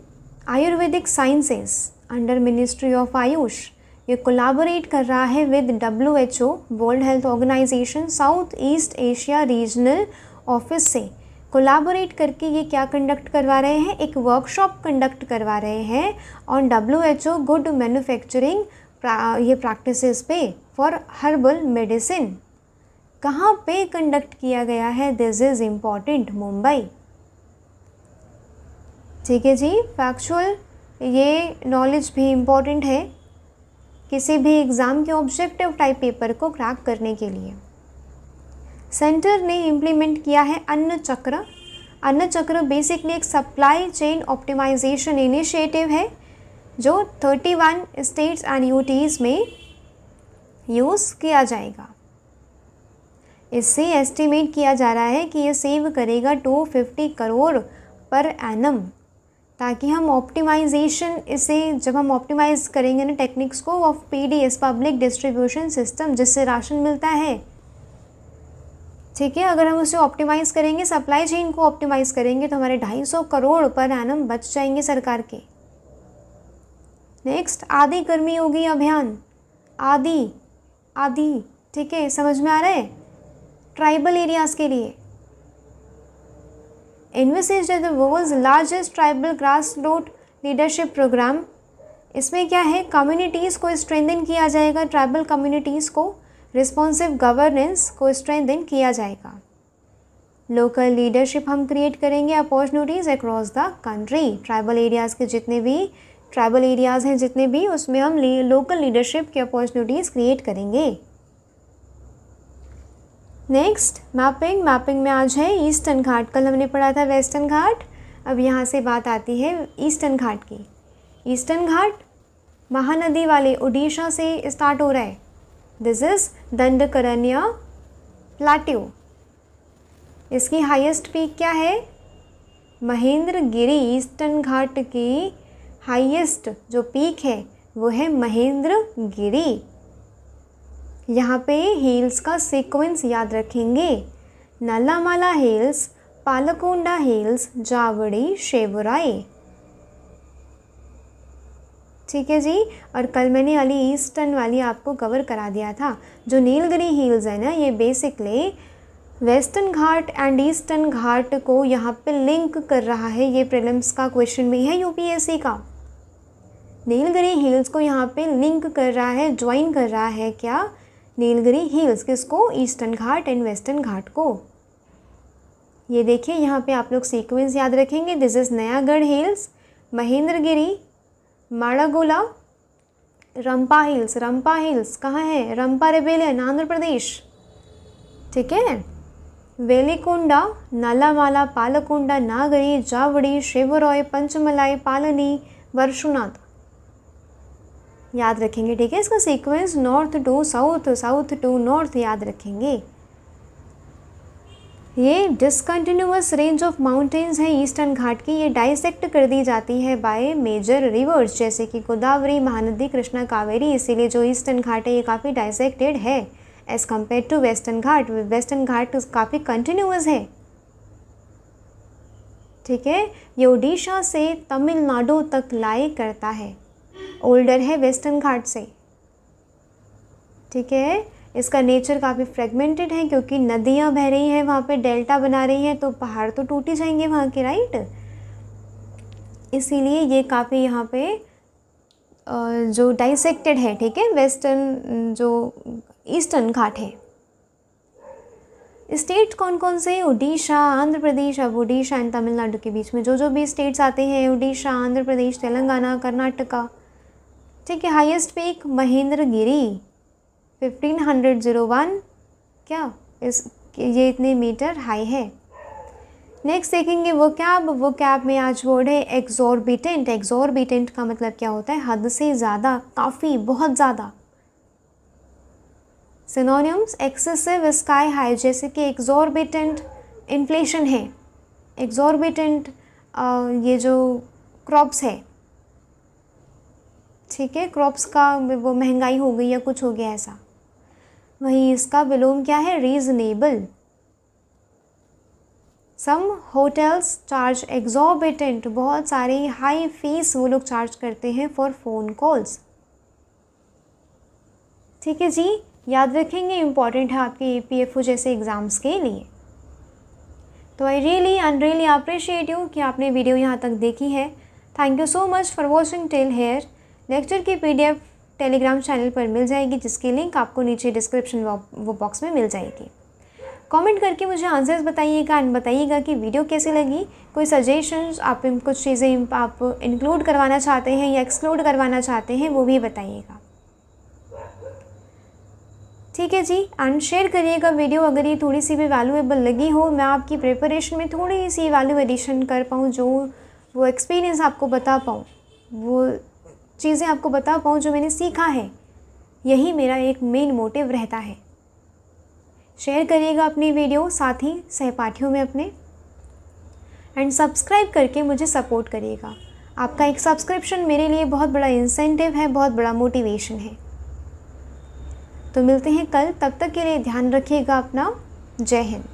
Ayurvedic sciences under ministry of AYUSH. ये कोलैबोरेट कर रहा है with WHO, world health organization, south east Asia regional office से। कोलैबोरेट करके ये क्या कंडक्ट करवा रहे हैं, एक वर्कशॉप कंडक्ट करवा रहे हैं ऑन WHO गुड मैन्युफैक्चरिंग ये प्रैक्टिसेस पे फॉर हर्बल मेडिसिन। कहाँ पे कंडक्ट किया गया है, दिस इज़ इम्पॉर्टेंट, मुंबई। ठीक है जी, फैक्चुअल ये नॉलेज भी इम्पॉर्टेंट है किसी भी एग्ज़ाम के ऑब्जेक्टिव टाइप पेपर को क्रैक करने के लिए। सेंटर ने इम्प्लीमेंट किया है अन्न चक्र। अन्न चक्र बेसिकली एक सप्लाई चेन ऑप्टिमाइजेशन इनिशिएटिव है जो 31 स्टेट्स एंड यूटीज़ में यूज़ किया जाएगा। इससे एस्टिमेट किया जा रहा है कि ये सेव करेगा 250 करोड़ पर एनम। ताकि हम ऑप्टिमाइजेशन इसे जब हम ऑप्टिमाइज़ करेंगे ना टेक्निक्स को of PDS public distribution system जिससे राशन मिलता है, ठीक है, अगर हम उसे ऑप्टिमाइज़ करेंगे, सप्लाई चेन को ऑप्टिमाइज़ करेंगे तो हमारे 250 करोड़ पर एनम बच जाएंगे सरकार के। नेक्स्ट, आदि कर्मयोगी अभियान, आदि ठीक है, समझ में आ रहा है, ट्राइबल एरियाज़ के लिए। Envisages the world's largest tribal grass root leadership program. इसमें क्या है, कम्युनिटीज़ को स्ट्रेंथन किया जाएगा, ट्राइबल कम्युनिटीज़ को, रिस्पॉन्सिव गवर्नेंस को स्ट्रेंथन किया जाएगा। लोकल लीडरशिप हम क्रिएट करेंगे, opportunities across the country. Tribal areas के जितने भी ट्राइबल एरियाज़ हैं जितने भी, उसमें हम लोकल लीडरशिप की अपॉर्चुनिटीज़ क्रिएट करेंगे। नेक्स्ट, मैपिंग में आज है ईस्टर्न घाट। कल हमने पढ़ा था वेस्टर्न घाट, अब यहाँ से बात आती है ईस्टर्न घाट की। ईस्टर्न घाट महानदी वाले उड़ीसा से स्टार्ट हो रहा है। This is Dandakaranya plateau. इसकी हाईएस्ट पीक क्या है, महेंद्रगिरी। ईस्टर्न घाट की हाईएस्ट जो पीक है वो है महेंद्रगिरी। यहाँ पे हिल्स का सीक्वेंस याद रखेंगे, नल्लामाला हिल्स, पालकोंडा हिल्स, जावड़ी, शेवराई, ठीक है जी। और कल मैंने वाली ईस्टर्न वाली आपको कवर करा दिया था। जो नीलगिरी हिल्स है ना, ये basically western Ghat and eastern Ghat को यहाँ पे लिंक कर रहा है। ये प्रीलिम्स का क्वेश्चन भी है यूपीएससी का। नीलगिरी हिल्स को यहाँ पे लिंक कर रहा है, ज्वाइन कर रहा है क्या, नीलगिरी हिल्स, किसको, ईस्टर्न घाट एंड वेस्टर्न घाट को। ये देखिए यहाँ पे आप लोग सीक्वेंस याद रखेंगे। This is Nayagarh hills, Mahendragiri, Madagola, Rampa hills. Rampa hills कहाँ है, रंपा रेबेलियन आंध्र प्रदेश, ठीक है। वेलिकोंडा, नल्लामाला, पालकोंडा, नागरी, जावड़ी, शेवरॉय, पंचमलाई, पालनी, वर्षुनाथ याद रखेंगे, ठीक है। इसका sequence north to south, south to north याद रखेंगे। ये डिसकंटिन्यूअस रेंज ऑफ माउंटेन्स है ईस्टर्न घाट की। ये डाइसेक्ट कर दी जाती है बाय मेजर रिवर्स जैसे कि गोदावरी, महानदी, कृष्णा, कावेरी। इसीलिए जो ईस्टर्न घाट है ये काफ़ी डाइसेक्टेड है as compare to western Ghat. Western Ghat काफ़ी कंटिन्यूअस है, ठीक है। ये उड़ीसा से तमिलनाडु तक लाई करता है, ओल्डर है वेस्टर्न घाट से, ठीक है। इसका नेचर काफ़ी फ्रेगमेंटेड है क्योंकि नदियाँ बह रही हैं वहाँ पे, डेल्टा बना रही हैं, तो पहाड़ तो टूट ही जाएंगे वहाँ के, राइट। इसीलिए ये काफ़ी यहाँ पे जो डाइसेक्टेड है, ठीक है, वेस्टर्न जो ईस्टर्न घाट है। स्टेट कौन कौन से, उड़ीसा, आंध्र प्रदेश। अब उड़ीसा एंड तमिलनाडु के बीच में जो भी स्टेट्स आते हैं, उड़ीसा, आंध्र प्रदेश, तेलंगाना, कर्नाटका, ठीक है। हाईएस्ट पीक महेंद्रगिरी 1501 क्या ये इतने मीटर हाई है। नेक्स्ट देखेंगे वो कैब में आज वर्ड है एक्सॉर्बिटेंट। एक्सॉर्बिटेंट का मतलब क्या होता है, हद से ज़्यादा, काफ़ी, बहुत ज़्यादा। सिनोनिम्स, एक्सेसिव, स्काई हाई, जैसे कि एक्सॉर्बिटेंट इन्फ्लेशन है, एक्सॉर्बिटेंट ये जो क्रॉप्स है, ठीक है, क्रॉप्स का वो महंगाई हो गई या कुछ हो गया ऐसा। वहीं इसका विलोम क्या है, रीजनेबल। सम होटल्स चार्ज एक्सॉर्बिटेंट, बहुत सारे हाई फीस वो लोग चार्ज करते हैं फॉर फ़ोन कॉल्स, ठीक है जी। याद रखेंगे, इम्पॉर्टेंट है आपके EPFO जैसे एग्ज़ाम्स के लिए। तो I really and really appreciate you कि आपने वीडियो यहाँ तक देखी है। Thank you so much for watching till here. Lecture की PDF टेलीग्राम चैनल पर मिल जाएगी जिसकी लिंक आपको नीचे डिस्क्रिप्शन वो बॉक्स में मिल जाएगी। कमेंट करके मुझे आंसर्स बताइएगा एंड बताइएगा कि वीडियो कैसी लगी। कोई सजेशंस, आप कुछ चीज़ें आप इंक्लूड करवाना चाहते हैं या एक्सक्लूड करवाना चाहते हैं वो भी बताइएगा, ठीक है जी। एंड शेयर करिएगा वीडियो अगर ये थोड़ी सी भी वैल्यूएबल लगी हो, मैं आपकी प्रिपरेशन में थोड़ी सी वैल्यू एडिशन कर पाऊँ, जो वो एक्सपीरियंस आपको बता पाऊँ, वो चीज़ें आपको बता पाऊँ जो मैंने सीखा है। यही मेरा एक मेन मोटिव रहता है। शेयर करिएगा अपनी वीडियो साथ ही सहपाठियों में अपने, एंड सब्सक्राइब करके मुझे सपोर्ट करिएगा। आपका एक सब्सक्रिप्शन मेरे लिए बहुत बड़ा इंसेंटिव है, बहुत बड़ा मोटिवेशन है। तो मिलते हैं कल, तब तक के लिए ध्यान रखिएगा अपना। जय हिंद।